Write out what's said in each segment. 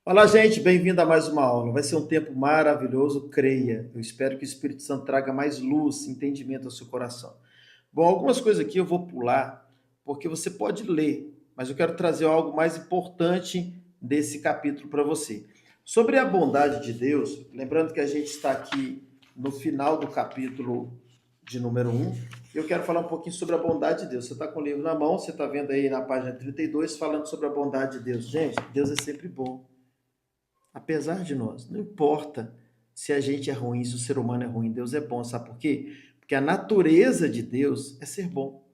Olá, gente, bem-vindo a mais uma aula. Vai ser um tempo maravilhoso, creia. Eu espero que o Espírito Santo traga mais luz, entendimento ao seu coração. Bom, algumas coisas aqui eu vou pular, porque você pode ler, mas eu quero trazer algo mais importante desse capítulo para você. Sobre a bondade de Deus, lembrando que a gente está aqui no final do capítulo de número 1, eu quero falar um pouquinho sobre a bondade de Deus. Você está com o livro na mão, você está vendo aí na página 32, falando sobre a bondade de Deus. Gente, Deus é sempre bom. Apesar de nós, não importa se a gente é ruim, se o ser humano é ruim, Deus é bom, sabe por quê? Porque a natureza de Deus é ser bom.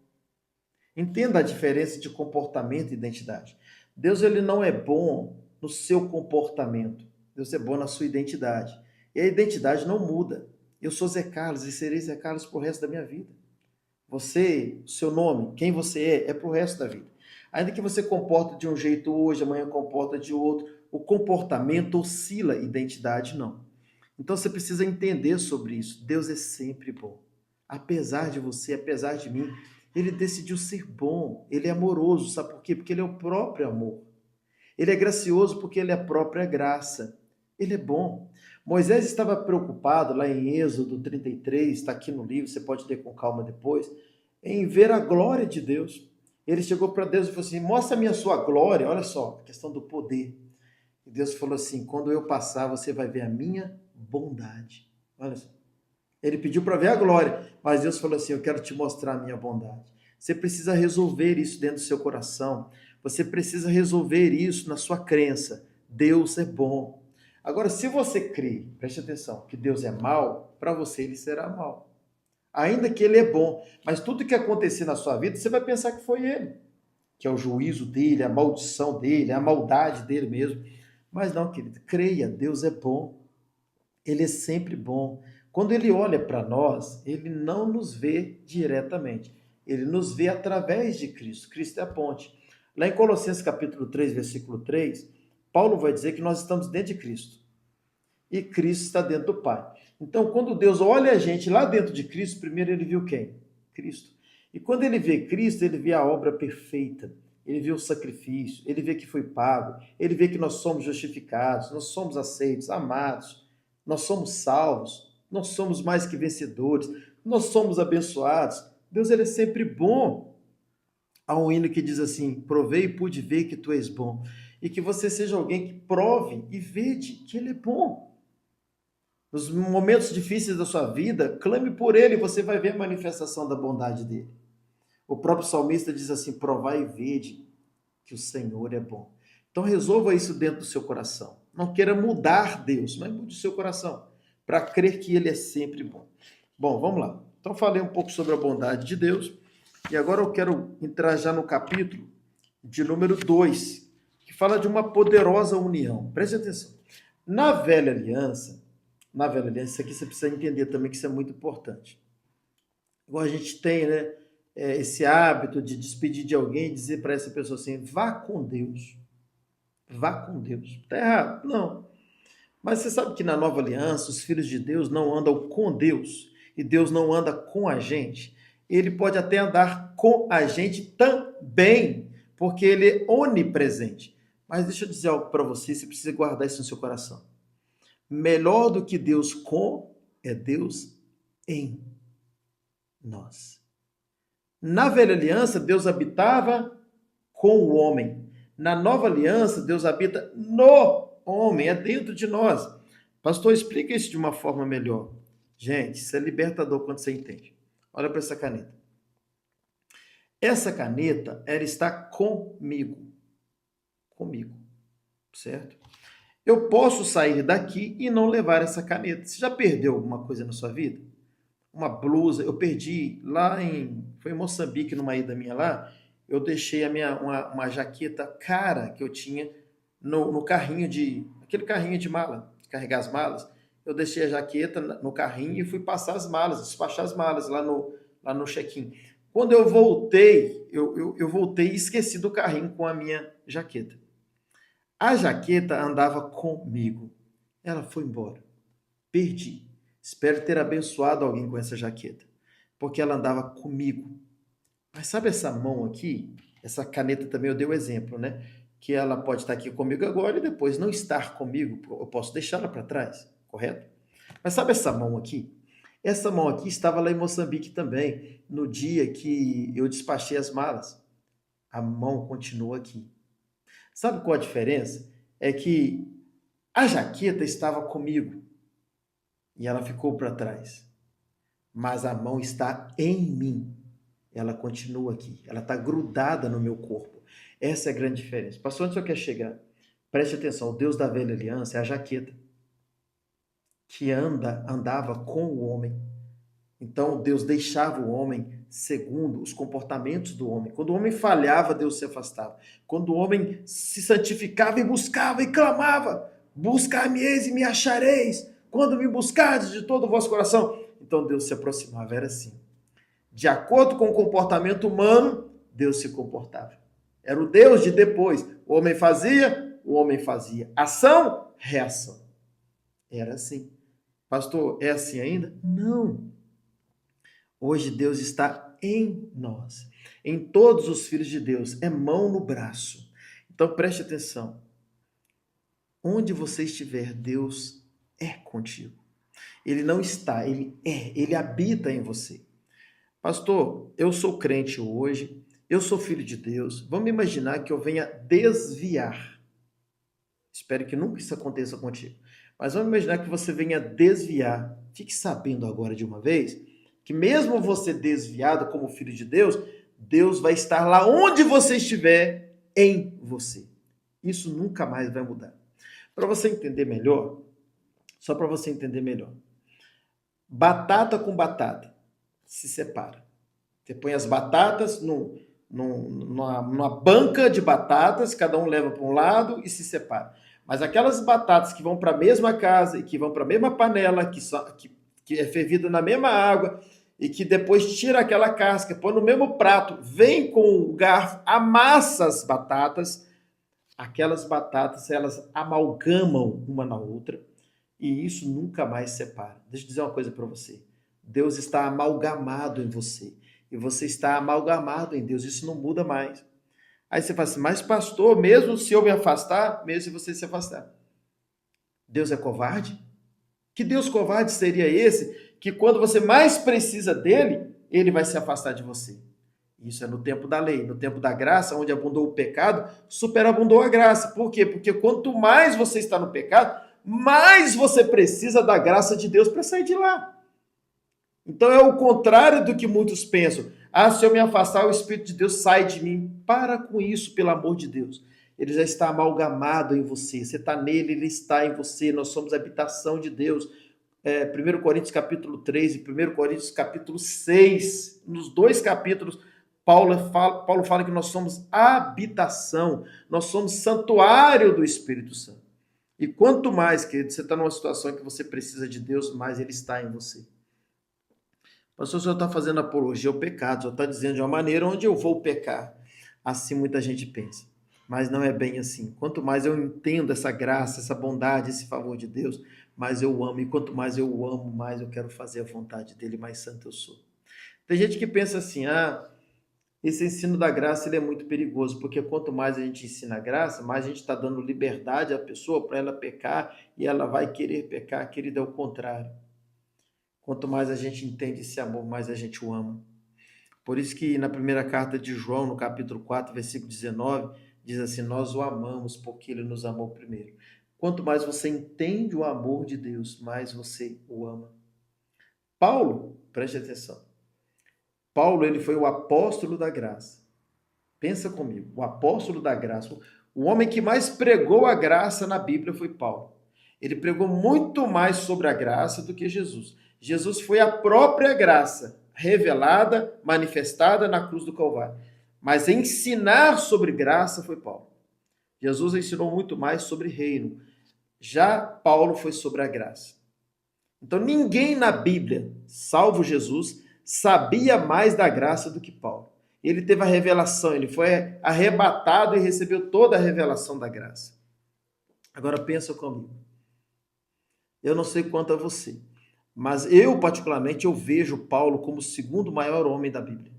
Entenda a diferença de comportamento e identidade. Deus ele não é bom no seu comportamento, Deus é bom na sua identidade. E a identidade não muda. Eu sou Zé Carlos e serei Zé Carlos pro resto da minha vida. Você, o seu nome, quem você é pro resto da vida. Ainda que você comporte de um jeito hoje, amanhã comporta de outro, o comportamento oscila, identidade não. Então você precisa entender sobre isso. Deus é sempre bom. Apesar de você, apesar de mim, ele decidiu ser bom. Ele é amoroso, sabe por quê? Porque ele é o próprio amor. Ele é gracioso porque ele é a própria graça. Ele é bom. Moisés estava preocupado lá em Êxodo 33, está aqui no livro, você pode ler com calma depois, em ver a glória de Deus. Ele chegou para Deus e falou assim: mostra-me a sua glória. Olha só, a questão do poder. E Deus falou assim: quando eu passar, você vai ver a minha bondade. Olha só. Ele pediu para ver a glória, mas Deus falou assim: eu quero te mostrar a minha bondade. Você precisa resolver isso dentro do seu coração. Você precisa resolver isso na sua crença. Deus é bom. Agora, se você crê, preste atenção, que Deus é mau, para você ele será mau. Ainda que ele é bom, mas tudo que acontecer na sua vida, você vai pensar que foi ele, que é o juízo dele, a maldição dele, a maldade dele mesmo. Mas não, querido, creia, Deus é bom. Ele é sempre bom. Quando ele olha para nós, ele não nos vê diretamente. Ele nos vê através de Cristo. Cristo é a ponte. Lá em Colossenses capítulo 3, versículo 3, Paulo vai dizer que nós estamos dentro de Cristo. E Cristo está dentro do Pai. Então, quando Deus olha a gente lá dentro de Cristo, primeiro ele viu quem? Cristo. E quando ele vê Cristo, ele vê a obra perfeita. Ele vê o sacrifício, ele vê que foi pago, ele vê que nós somos justificados, nós somos aceitos, amados, nós somos salvos, nós somos mais que vencedores, nós somos abençoados. Deus ele é sempre bom. Há um hino que diz assim: provei e pude ver que tu és bom. E que você seja alguém que prove e vede que ele é bom. Nos momentos difíceis da sua vida, clame por ele e você vai ver a manifestação da bondade dele. O próprio salmista diz assim: provai e vede que o Senhor é bom. Então resolva isso dentro do seu coração. Não queira mudar Deus, mas mude o seu coração para crer que ele é sempre bom. Bom, vamos lá. Então falei um pouco sobre a bondade de Deus e agora eu quero entrar já no capítulo de número 2, que fala de uma poderosa união. Preste atenção. Na velha aliança, isso aqui você precisa entender também que isso é muito importante. Igual a gente tem, né, esse hábito de despedir de alguém e dizer para essa pessoa assim: vá com Deus. Vá com Deus. Está errado? Não. Mas você sabe que na nova aliança, os filhos de Deus não andam com Deus e Deus não anda com a gente. Ele pode até andar com a gente também, porque ele é onipresente. Mas deixa eu dizer algo para você, você precisa guardar isso no seu coração. Melhor do que Deus com é Deus em nós. Na velha aliança, Deus habitava com o homem. Na nova aliança, Deus habita no homem, é dentro de nós. Pastor, explica isso de uma forma melhor. Gente, isso é libertador quando você entende. Olha para essa caneta. Essa caneta, ela está comigo. Comigo, certo? Eu posso sair daqui e não levar essa caneta. Você já perdeu alguma coisa na sua vida? Uma blusa, eu perdi lá foi em Moçambique, numa ida minha lá, eu deixei uma jaqueta cara que eu tinha no carrinho aquele carrinho de mala, de carregar as malas, eu deixei a jaqueta no carrinho e fui passar as malas, despachar as malas lá no check-in. Quando eu voltei, eu voltei e esqueci do carrinho com a minha jaqueta. A jaqueta andava comigo, ela foi embora, perdi. Espero ter abençoado alguém com essa jaqueta, porque ela andava comigo. Mas sabe essa mão aqui? Essa caneta também eu dei o exemplo, né? que ela pode estar aqui comigo agora e depois não estar comigo, eu posso deixá-la para trás, correto? Mas sabe essa mão aqui? Essa mão aqui estava lá em Moçambique também, no dia que eu despachei as malas. A mão continua aqui. Sabe qual a diferença? É que a jaqueta estava comigo e ela ficou para trás, mas a mão está em mim. Ela continua aqui, ela está grudada no meu corpo. Essa é a grande diferença. Pastor, onde você quer chegar? Preste atenção, o Deus da velha aliança é a jaqueta que andava com o homem. Então Deus deixava o homem segundo os comportamentos do homem. Quando o homem falhava, Deus se afastava. Quando o homem se santificava e buscava e clamava, buscar-me-eis e me achareis, quando me buscardes de todo o vosso coração. Então Deus se aproximava, era assim. De acordo com o comportamento humano, Deus se comportava. Era o Deus de depois. O homem fazia. Ação, reação. Era assim. Pastor, é assim ainda? Não. Hoje Deus está em nós. Em todos os filhos de Deus. É mão no braço. Então preste atenção. Onde você estiver, Deus é contigo. Ele não está, ele é, ele habita em você. Pastor, eu sou crente hoje, eu sou filho de Deus. Vamos imaginar que eu venha desviar. Espero que nunca isso aconteça contigo. Mas vamos imaginar que você venha desviar. Fique sabendo agora de uma vez que mesmo você desviado como filho de Deus, Deus vai estar lá onde você estiver em você. Isso nunca mais vai mudar. Para você entender melhor, só para você entender melhor. Batata com batata se separa. Você põe as batatas numa banca de batatas, cada um leva para um lado e se separa. Mas aquelas batatas que vão para a mesma casa e que vão para a mesma panela, que é fervida na mesma água, e que depois tira aquela casca, põe no mesmo prato, vem com o garfo, amassa as batatas, aquelas batatas elas amalgamam uma na outra, e isso nunca mais separa. Deixa eu dizer uma coisa para você. Deus está amalgamado em você. E você está amalgamado em Deus. Isso não muda mais. Aí você fala assim, mas pastor, mesmo se eu me afastar, mesmo se você se afastar, Deus é covarde? Que Deus covarde seria esse que quando você mais precisa dele, ele vai se afastar de você? Isso é no tempo da lei. No tempo da graça, onde abundou o pecado, superabundou a graça. Por quê? Porque quanto mais você está no pecado, mais você precisa da graça de Deus para sair de lá. Então é o contrário do que muitos pensam. Ah, se eu me afastar, o Espírito de Deus sai de mim. Para com isso, pelo amor de Deus. Ele já está amalgamado em você. Você está nele, ele está em você. Nós somos a habitação de Deus. 1 Coríntios capítulo 3 e 1 Coríntios capítulo 6. Nos dois capítulos, Paulo fala que nós somos habitação. Nós somos santuário do Espírito Santo. E quanto mais, querido, você está numa situação em que você precisa de Deus, mais ele está em você. Pastor, o senhor está fazendo apologia ao pecado, o senhor está dizendo de uma maneira onde eu vou pecar. Assim muita gente pensa. Mas não é bem assim. Quanto mais eu entendo essa graça, essa bondade, esse favor de Deus, mais eu amo. E quanto mais eu o amo, mais eu quero fazer a vontade dele, mais santo eu sou. Tem gente que pensa assim, esse ensino da graça ele é muito perigoso, porque quanto mais a gente ensina a graça, mais a gente está dando liberdade à pessoa para ela pecar e ela vai querer pecar. Querido, é o contrário. Quanto mais a gente entende esse amor, mais a gente o ama. Por isso que na primeira carta de João, no capítulo 4, versículo 19, diz assim, nós o amamos porque ele nos amou primeiro. Quanto mais você entende o amor de Deus, mais você o ama. Paulo, preste atenção. Paulo, ele foi o apóstolo da graça. Pensa comigo, o apóstolo da graça. O homem que mais pregou a graça na Bíblia foi Paulo. Ele pregou muito mais sobre a graça do que Jesus. Jesus foi a própria graça, revelada, manifestada na cruz do Calvário. Mas ensinar sobre graça foi Paulo. Jesus ensinou muito mais sobre reino. Já Paulo foi sobre a graça. Então ninguém na Bíblia, salvo Jesus, sabia mais da graça do que Paulo. Ele teve a revelação, ele foi arrebatado e recebeu toda a revelação da graça. Agora pensa comigo. Eu não sei quanto a você, mas eu particularmente eu vejo Paulo como o segundo maior homem da Bíblia.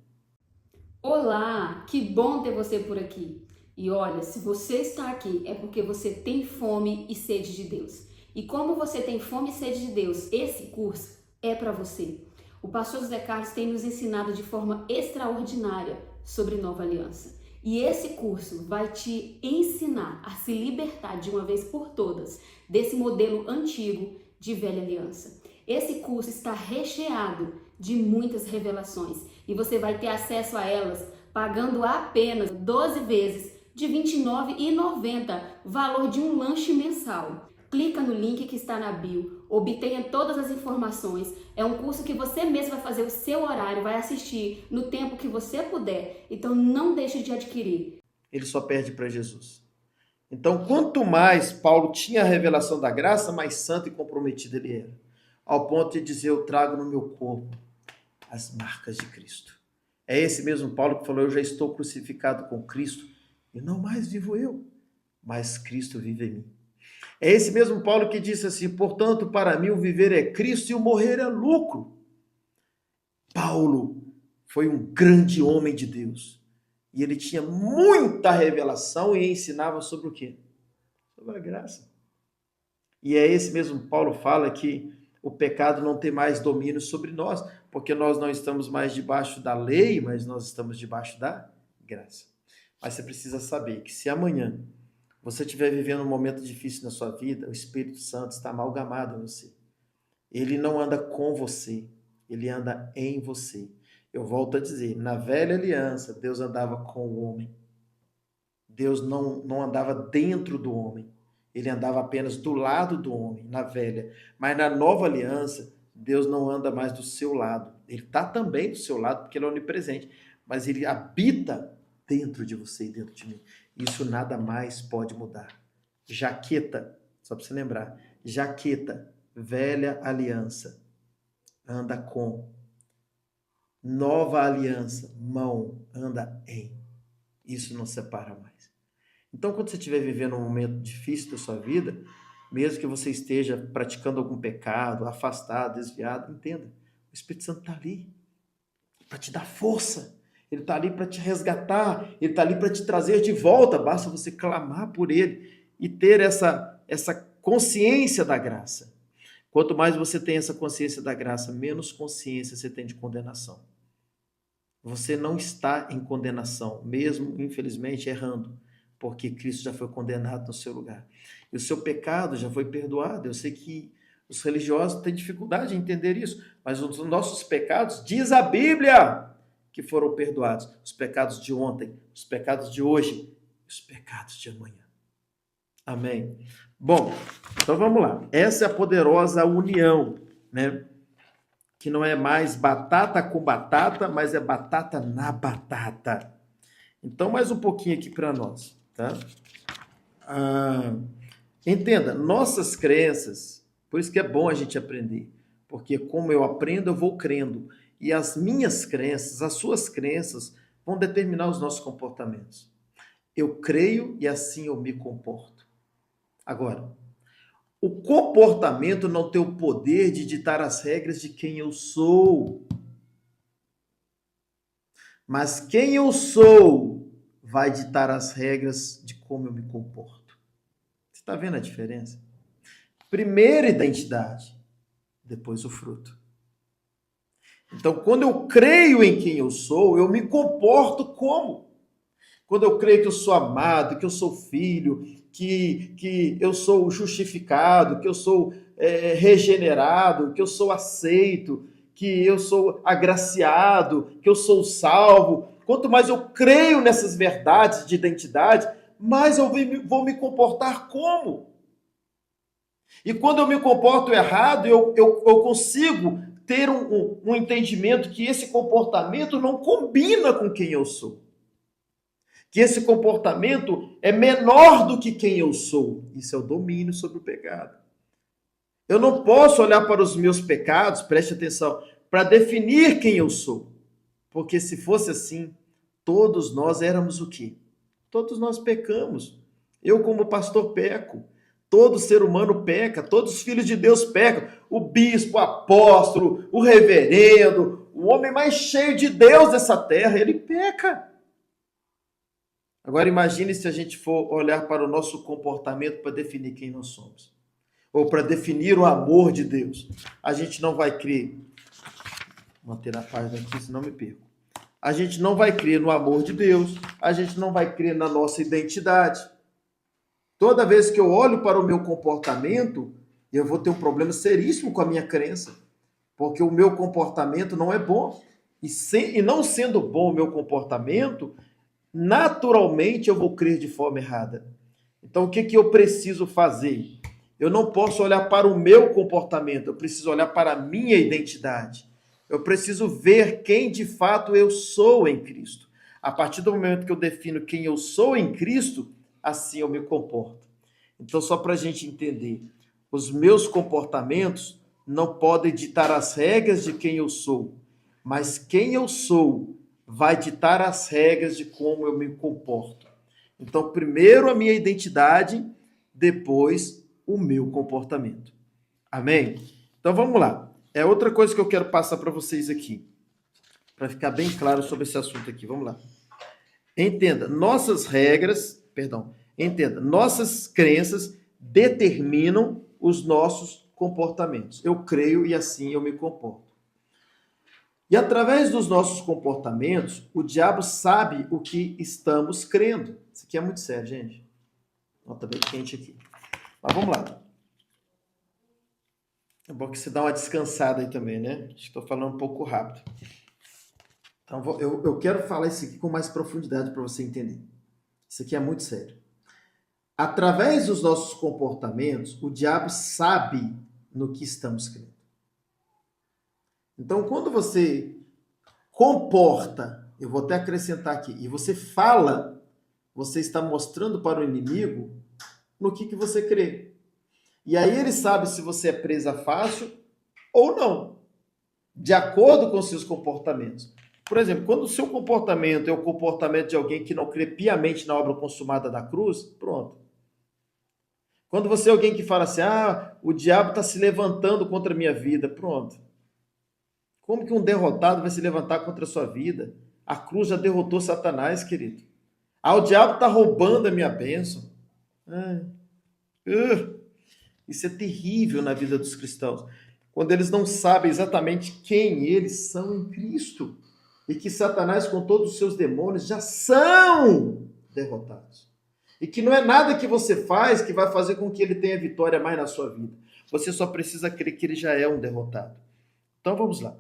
Olá, que bom ter você por aqui. E olha, se você está aqui é porque você tem fome e sede de Deus. E como você tem fome e sede de Deus, esse curso é para você. O pastor José Carlos tem nos ensinado de forma extraordinária sobre Nova Aliança. E esse curso vai te ensinar a se libertar de uma vez por todas desse modelo antigo de velha aliança. Esse curso está recheado de muitas revelações e você vai ter acesso a elas pagando apenas 12 vezes de R$ 29,90, valor de um lanche mensal. Clica no link que está na bio, obtenha todas as informações. É um curso que você mesmo vai fazer o seu horário, vai assistir no tempo que você puder. Então não deixe de adquirir. Ele só perde para Jesus. Então, quanto mais Paulo tinha a revelação da graça, mais santo e comprometido ele era. Ao ponto de dizer, eu trago no meu corpo as marcas de Cristo. É esse mesmo Paulo que falou, eu já estou crucificado com Cristo, e não mais vivo eu, mas Cristo vive em mim. É esse mesmo Paulo que disse assim, portanto, para mim o viver é Cristo e o morrer é lucro. Paulo foi um grande homem de Deus. E ele tinha muita revelação e ensinava sobre o quê? Sobre a graça. E é esse mesmo Paulo fala que o pecado não tem mais domínio sobre nós, porque nós não estamos mais debaixo da lei, mas nós estamos debaixo da graça. Mas você precisa saber que se amanhã você estiver vivendo um momento difícil na sua vida, o Espírito Santo está amalgamado em você. Ele não anda com você, ele anda em você. Eu volto a dizer, na velha aliança, Deus andava com o homem. Deus não andava dentro do homem. Ele andava apenas do lado do homem, na velha. Mas na nova aliança, Deus não anda mais do seu lado. Ele está também do seu lado, porque ele é onipresente. Mas ele habita dentro de você e dentro de mim. Isso nada mais pode mudar. Jaqueta, só para você lembrar. Jaqueta, velha aliança, anda com. Nova aliança, mão, anda em. Isso não separa mais. Então, quando você estiver vivendo um momento difícil da sua vida, mesmo que você esteja praticando algum pecado, afastado, desviado, entenda, o Espírito Santo está ali para te dar força. Ele está ali para te resgatar, ele está ali para te trazer de volta. Basta você clamar por ele e ter essa consciência da graça. Quanto mais você tem essa consciência da graça, menos consciência você tem de condenação. Você não está em condenação, mesmo, infelizmente, errando, porque Cristo já foi condenado no seu lugar. E o seu pecado já foi perdoado. Eu sei que os religiosos têm dificuldade em entender isso, mas os nossos pecados, diz a Bíblia, que foram perdoados. Os pecados de ontem, os pecados de hoje, os pecados de amanhã. Amém? Bom, então vamos lá. Essa é a poderosa união, né? Que não é mais batata com batata, mas é batata na batata. Então, mais um pouquinho aqui para nós, tá? Entenda, nossas crenças, por isso que é bom a gente aprender, porque como eu aprendo, eu vou crendo. E as minhas crenças, as suas crenças, vão determinar os nossos comportamentos. Eu creio e assim eu me comporto. Agora, o comportamento não tem o poder de ditar as regras de quem eu sou. Mas quem eu sou vai ditar as regras de como eu me comporto. Você está vendo a diferença? Primeiro identidade, depois o fruto. Então, quando eu creio em quem eu sou, eu me comporto como? Quando eu creio que eu sou amado, que eu sou filho, que eu sou justificado, que eu sou regenerado, que eu sou aceito, que eu sou agraciado, que eu sou salvo. Quanto mais eu creio nessas verdades de identidade, mais eu vou me comportar como? E quando eu me comporto errado, eu consigo ter um entendimento que esse comportamento não combina com quem eu sou. Que esse comportamento é menor do que quem eu sou. Isso é o domínio sobre o pecado. Eu não posso olhar para os meus pecados, preste atenção, para definir quem eu sou. Porque se fosse assim, todos nós éramos o quê? Todos nós pecamos. Eu, como pastor, peco. Todo ser humano peca, todos os filhos de Deus pecam. O bispo, o apóstolo, o reverendo, o homem mais cheio de Deus dessa terra, ele peca. Agora imagine se a gente for olhar para o nosso comportamento para definir quem nós somos, ou para definir o amor de Deus. A gente não vai crer, vou manter a página aqui, senão me perco. A gente não vai crer no amor de Deus, a gente não vai crer na nossa identidade. Toda vez que eu olho para o meu comportamento, eu vou ter um problema seríssimo com a minha crença, porque o meu comportamento não é bom. E não sendo bom o meu comportamento, naturalmente eu vou crer de forma errada. Então, o que eu preciso fazer? Eu não posso olhar para o meu comportamento, eu preciso olhar para a minha identidade. Eu preciso ver quem de fato eu sou em Cristo. A partir do momento que eu defino quem eu sou em Cristo, assim eu me comporto. Então, só para a gente entender, os meus comportamentos não podem ditar as regras de quem eu sou, mas quem eu sou vai ditar as regras de como eu me comporto. Então, primeiro a minha identidade, depois o meu comportamento. Amém? Então, vamos lá. É outra coisa que eu quero passar para vocês aqui, para ficar bem claro sobre esse assunto aqui. Vamos lá. Entenda, nossas crenças determinam os nossos comportamentos. Eu creio e assim eu me comporto. E através dos nossos comportamentos, o diabo sabe o que estamos crendo. Isso aqui é muito sério, gente. Nota bem quente aqui. Mas vamos lá. É bom que você dá uma descansada aí também, né? Estou falando um pouco rápido. Então, eu quero falar isso aqui com mais profundidade para você entender. Isso aqui é muito sério. Através dos nossos comportamentos, o diabo sabe no que estamos crendo. Então, quando você comporta, eu vou até acrescentar aqui, e você fala, você está mostrando para o inimigo no que você crê. E aí ele sabe se você é presa fácil ou não, de acordo com os seus comportamentos. Por exemplo, quando o seu comportamento é o comportamento de alguém que não crê piamente na obra consumada da cruz, pronto. Quando você é alguém que fala assim, o diabo está se levantando contra a minha vida, pronto. Como que um derrotado vai se levantar contra a sua vida? A cruz já derrotou Satanás, querido. O diabo está roubando a minha bênção. Isso é terrível na vida dos cristãos. Quando eles não sabem exatamente quem eles são em Cristo. E que Satanás, com todos os seus demônios, já são derrotados. E que não é nada que você faz que vai fazer com que ele tenha vitória mais na sua vida. Você só precisa crer que ele já é um derrotado. Então vamos lá.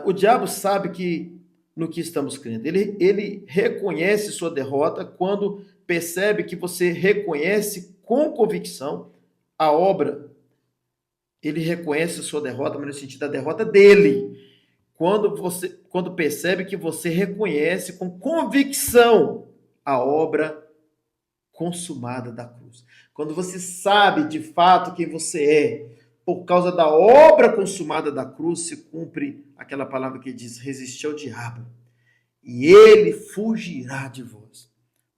O diabo sabe no que estamos crendo. Ele reconhece sua derrota quando percebe que você reconhece com convicção a obra. Ele reconhece a sua derrota, mas no sentido da derrota dele. Quando percebe que você reconhece com convicção a obra consumada da cruz. Quando você sabe de fato quem você é, por causa da obra consumada da cruz, se cumpre aquela palavra que diz, resistir ao diabo, e ele fugirá de vós.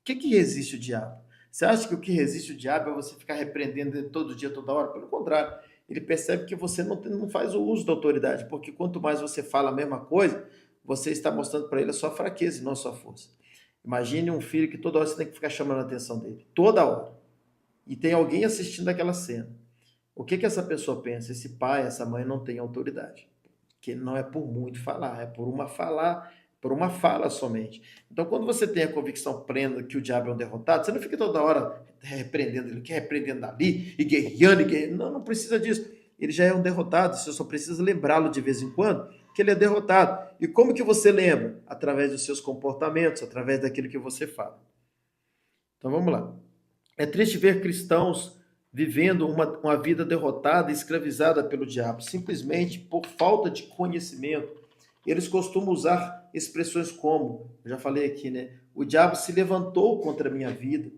O que resiste o diabo? Você acha que o que resiste o diabo é você ficar repreendendo ele todo dia, toda hora? Pelo contrário, ele percebe que você não faz o uso da autoridade, porque quanto mais você fala a mesma coisa, você está mostrando para ele a sua fraqueza e não a sua força. Imagine um filho que toda hora você tem que ficar chamando a atenção dele, toda hora. E tem alguém assistindo aquela cena. O que essa pessoa pensa? Esse pai, essa mãe não tem autoridade. Que não é por muito falar, é por uma fala somente. Então, quando você tem a convicção plena que o diabo é um derrotado, você não fica toda hora repreendendo ele, repreendendo ali, e guerreando. Não precisa disso. Ele já é um derrotado, você só precisa lembrá-lo de vez em quando que ele é derrotado. E como que você lembra? Através dos seus comportamentos, através daquilo que você fala. Então, vamos lá. É triste ver cristãos vivendo uma vida derrotada, escravizada pelo diabo, simplesmente por falta de conhecimento. Eles costumam usar expressões como, eu já falei aqui, né? O diabo se levantou contra a minha vida.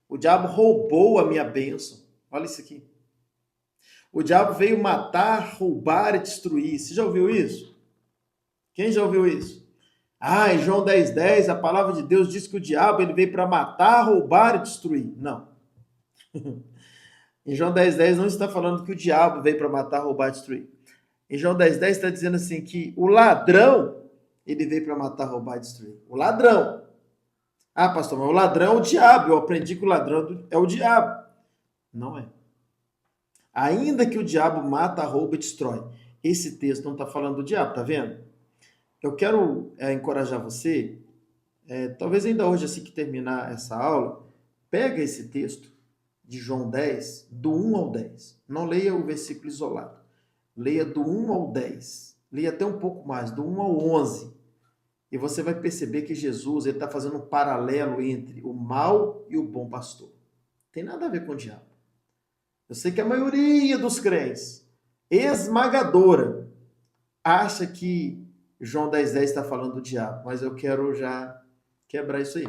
O diabo roubou a minha bênção. Olha isso aqui. O diabo veio matar, roubar e destruir. Você já ouviu isso? Quem já ouviu isso? Em João 10:10, a palavra de Deus diz que o diabo ele veio para matar, roubar e destruir. Não. Em João 10:10 não está falando que o diabo veio para matar, roubar e destruir. Em João 10:10 está dizendo assim que o ladrão, ele veio para matar, roubar e destruir. O ladrão. Ah, pastor, mas o ladrão é o diabo. Eu aprendi que o ladrão é o diabo. Não é. Ainda que o diabo mata, rouba e destrói. Esse texto não está falando do diabo, tá vendo? Eu quero encorajar você, talvez ainda hoje, assim que terminar essa aula, pega esse texto de João 10, do 1 ao 10. Não leia o versículo isolado. Leia do 1 ao 10. Leia até um pouco mais, do 1 ao 11. E você vai perceber que Jesus está fazendo um paralelo entre o mau e o bom pastor. Tem nada a ver com o diabo. Eu sei que a maioria dos crentes, esmagadora, acha que João 10,10 está falando do diabo, mas eu quero já quebrar isso aí.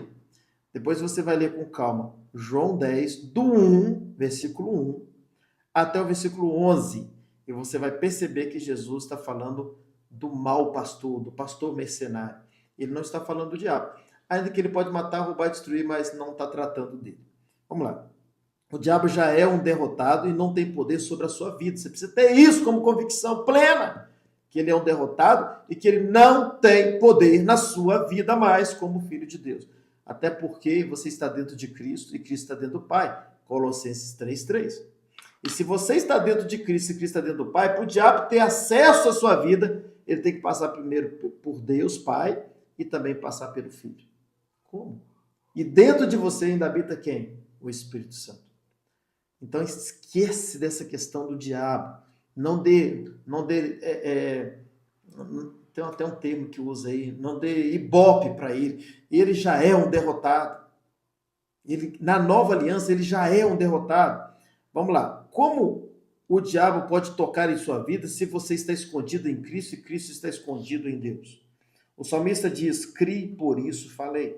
Depois você vai ler com calma João 10, do 1, versículo 1, até o versículo 11, e você vai perceber que Jesus está falando do mau pastor, do pastor mercenário. Ele não está falando do diabo. Ainda que ele pode matar, roubar e destruir, mas não está tratando dele. Vamos lá. O diabo já é um derrotado e não tem poder sobre a sua vida. Você precisa ter isso como convicção plena, que ele é um derrotado e que ele não tem poder na sua vida mais como filho de Deus. Até porque você está dentro de Cristo e Cristo está dentro do Pai. Colossenses 3:3. E se você está dentro de Cristo e Cristo está dentro do Pai, para o diabo ter acesso à sua vida, ele tem que passar primeiro por Deus, Pai, e também passar pelo Filho. Como? E dentro de você ainda habita quem? O Espírito Santo. Então esquece dessa questão do diabo. Tem até um termo que usa aí, não dê ibope para ele. Ele já é um derrotado. Na nova aliança, ele já é um derrotado. Vamos lá. Como o diabo pode tocar em sua vida se você está escondido em Cristo e Cristo está escondido em Deus? O salmista diz, crie, por isso falei.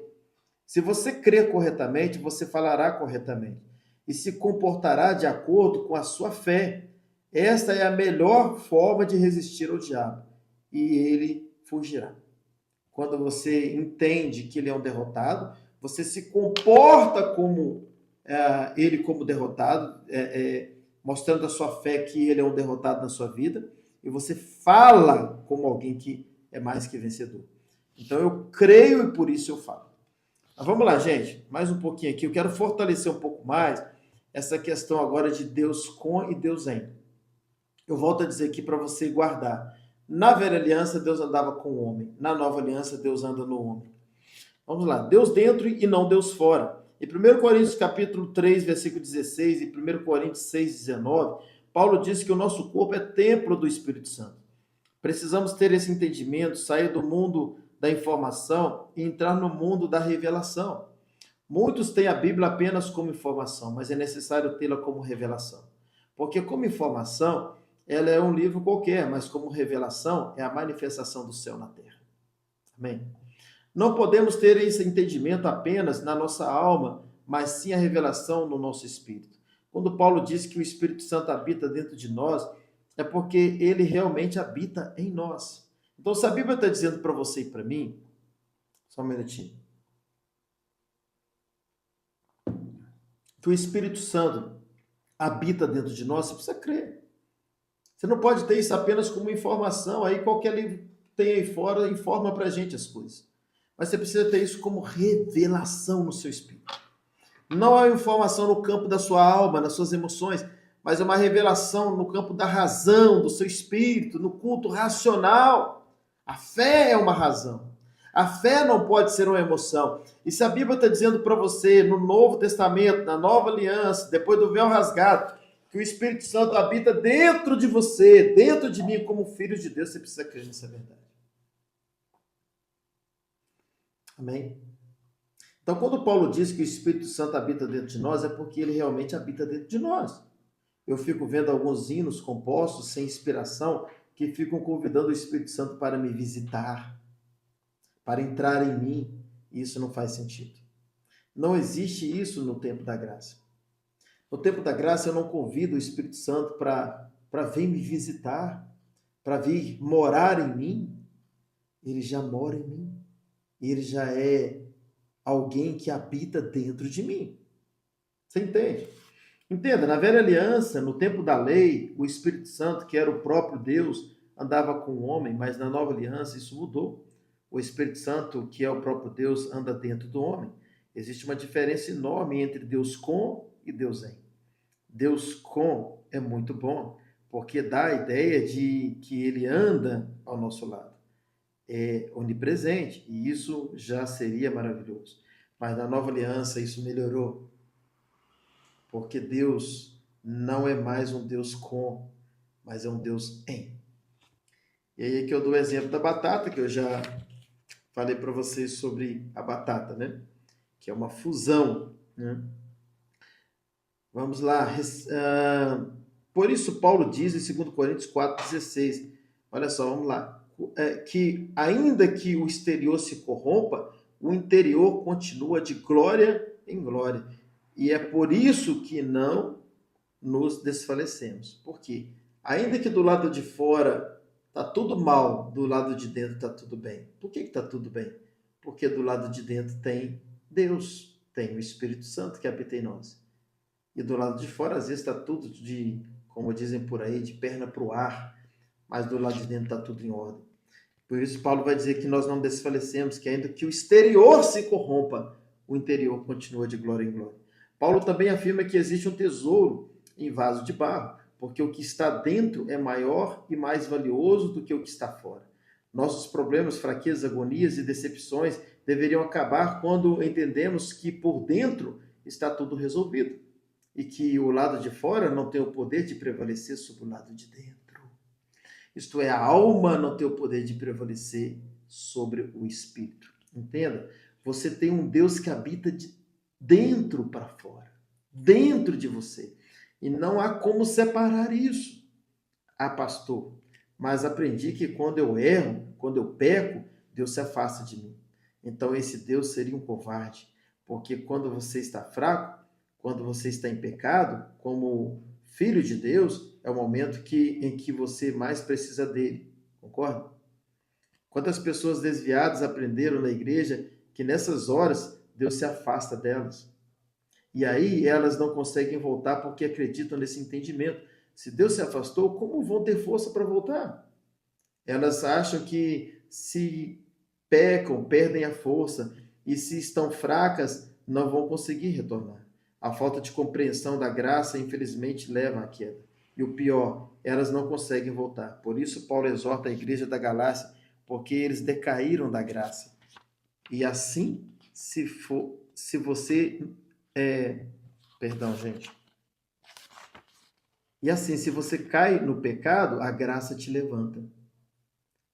Se você crer corretamente, você falará corretamente e se comportará de acordo com a sua fé. Esta é a melhor forma de resistir ao diabo e ele fugirá. Quando você entende que ele é um derrotado, você se comporta como ele como derrotado, mostrando a sua fé que ele é um derrotado na sua vida, e você fala como alguém que é mais que vencedor. Então eu creio e por isso eu falo. Mas vamos lá, gente, mais um pouquinho aqui. Eu quero fortalecer um pouco mais essa questão agora de Deus com e Deus em. Eu volto a dizer aqui para você guardar. Na velha aliança, Deus andava com o homem. Na nova aliança, Deus anda no homem. Vamos lá. Deus dentro e não Deus fora. Em 1 Coríntios capítulo 3, versículo 16 e 1 Coríntios 6, 19, Paulo diz que o nosso corpo é templo do Espírito Santo. Precisamos ter esse entendimento, sair do mundo da informação e entrar no mundo da revelação. Muitos têm a Bíblia apenas como informação, mas é necessário tê-la como revelação. Porque como informação, ela é um livro qualquer, mas como revelação, é a manifestação do céu na terra. Amém? Não podemos ter esse entendimento apenas na nossa alma, mas sim a revelação no nosso espírito. Quando Paulo diz que o Espírito Santo habita dentro de nós, é porque ele realmente habita em nós. Então, se a Bíblia está dizendo para você e para mim, só um minutinho, que o Espírito Santo habita dentro de nós, você precisa crer. Você não pode ter isso apenas como informação, aí qualquer livro que tem aí fora informa para a gente as coisas. Mas você precisa ter isso como revelação no seu espírito. Não é uma informação no campo da sua alma, das suas emoções, mas é uma revelação no campo da razão, do seu espírito, no culto racional. A fé é uma razão. A fé não pode ser uma emoção. E se a Bíblia está dizendo para você, no Novo Testamento, na Nova Aliança, depois do véu rasgado, que o Espírito Santo habita dentro de você, dentro de mim, como filho de Deus, você precisa crer nessa verdade. Amém? Então, quando Paulo diz que o Espírito Santo habita dentro de nós, é porque ele realmente habita dentro de nós. Eu fico vendo alguns hinos compostos, sem inspiração, que ficam convidando o Espírito Santo para me visitar, para entrar em mim. E isso não faz sentido. Não existe isso no tempo da graça. No tempo da graça, eu não convido o Espírito Santo para vir me visitar, para vir morar em mim. Ele já mora em mim. Ele já é alguém que habita dentro de mim. Você entende? Entenda, na velha aliança, no tempo da lei, o Espírito Santo, que era o próprio Deus, andava com o homem, mas na nova aliança isso mudou. O Espírito Santo, que é o próprio Deus, anda dentro do homem. Existe uma diferença enorme entre Deus com e Deus em. Deus com é muito bom, porque dá a ideia de que ele anda ao nosso lado. É onipresente, e isso já seria maravilhoso. Mas na nova aliança isso melhorou, porque Deus não é mais um Deus com, mas é um Deus em. E aí que eu dou o exemplo da batata, que eu já falei para vocês sobre a batata, né? Que é uma fusão, né? Vamos lá. Por isso Paulo diz em 2 Coríntios 4,16, olha só, vamos lá, que ainda que o exterior se corrompa, o interior continua de glória em glória. E é por isso que não nos desfalecemos. Por quê? Ainda que do lado de fora está tudo mal, do lado de dentro está tudo bem. Por que está tudo bem? Porque do lado de dentro tem Deus, tem o Espírito Santo que habita em nós. E do lado de fora, às vezes, está tudo como dizem por aí, de perna para o ar, mas do lado de dentro está tudo em ordem. Por isso, Paulo vai dizer que nós não desfalecemos, que ainda que o exterior se corrompa, o interior continua de glória em glória. Paulo também afirma que existe um tesouro em vaso de barro, porque o que está dentro é maior e mais valioso do que o que está fora. Nossos problemas, fraquezas, agonias e decepções deveriam acabar quando entendemos que por dentro está tudo resolvido e que o lado de fora não tem o poder de prevalecer sobre o lado de dentro. Isto é, a alma não tem o poder de prevalecer sobre o espírito. Entenda? Você tem um Deus que habita de dentro para fora, dentro de você. E não há como separar isso. Ah, pastor, mas aprendi que quando eu erro, quando eu peco, Deus se afasta de mim. Então esse Deus seria um covarde, porque quando você está fraco, quando você está em pecado, como filho de Deus, é o momento em que você mais precisa dele. Concorda? Quantas pessoas desviadas aprenderam na igreja que nessas horas Deus se afasta delas? E aí elas não conseguem voltar porque acreditam nesse entendimento. Se Deus se afastou, como vão ter força para voltar? Elas acham que se pecam, perdem a força, e se estão fracas, não vão conseguir retornar. A falta de compreensão da graça, infelizmente, leva à queda. E o pior, elas não conseguem voltar. Por isso, Paulo exorta a igreja da Galácia, porque eles decaíram da graça. E assim, se você... Perdão, gente. E assim, se você cai no pecado, a graça te levanta.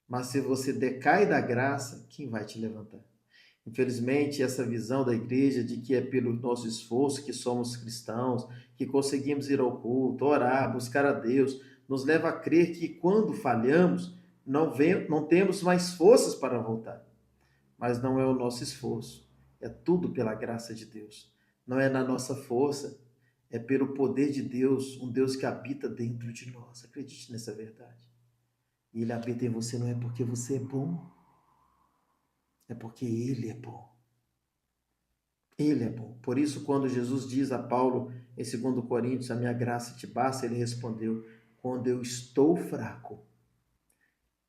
Mas se você decai da graça, quem vai te levantar? Infelizmente, essa visão da igreja de que é pelo nosso esforço que somos cristãos, que conseguimos ir ao culto, orar, buscar a Deus, nos leva a crer que quando falhamos, não temos mais forças para voltar. Mas não é o nosso esforço, é tudo pela graça de Deus. Não é na nossa força, é pelo poder de Deus, um Deus que habita dentro de nós. Acredite nessa verdade. E Ele habita em você não é porque você é bom, é porque Ele é bom. Ele é bom. Por isso, quando Jesus diz a Paulo, em 2 Coríntios, a minha graça te basta, ele respondeu, quando eu estou fraco,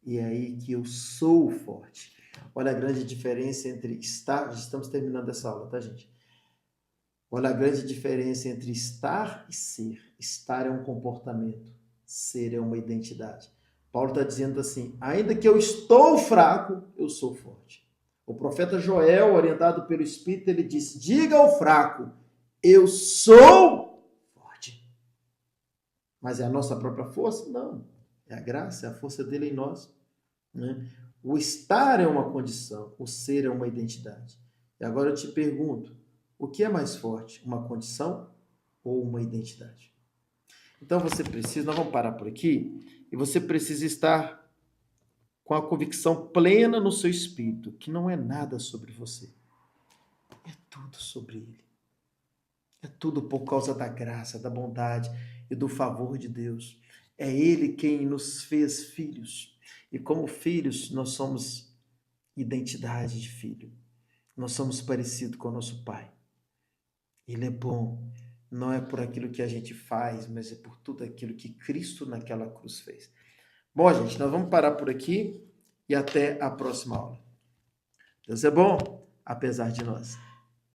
e é aí que eu sou forte. Olha a grande diferença entre estar... Estamos terminando essa aula, tá, gente? Olha a grande diferença entre estar e ser. Estar é um comportamento, ser é uma identidade. Paulo está dizendo assim, ainda que eu estou fraco, eu sou forte. O profeta Joel, orientado pelo Espírito, ele disse, diga ao fraco, eu sou forte. Mas é a nossa própria força? Não. É a graça, é a força dele em nós. Né? O estar é uma condição, o ser é uma identidade. E agora eu te pergunto, o que é mais forte, uma condição ou uma identidade? Então você precisa, nós vamos parar por aqui, e você precisa estar com a convicção plena no seu espírito, que não é nada sobre você, é tudo sobre Ele. É tudo por causa da graça, da bondade e do favor de Deus. É Ele quem nos fez filhos. E como filhos, nós somos identidade de filho. Nós somos parecidos com o nosso Pai. Ele é bom. Não é por aquilo que a gente faz, mas é por tudo aquilo que Cristo naquela cruz fez. Bom, gente, nós vamos parar por aqui e até a próxima aula. Deus é bom, apesar de nós.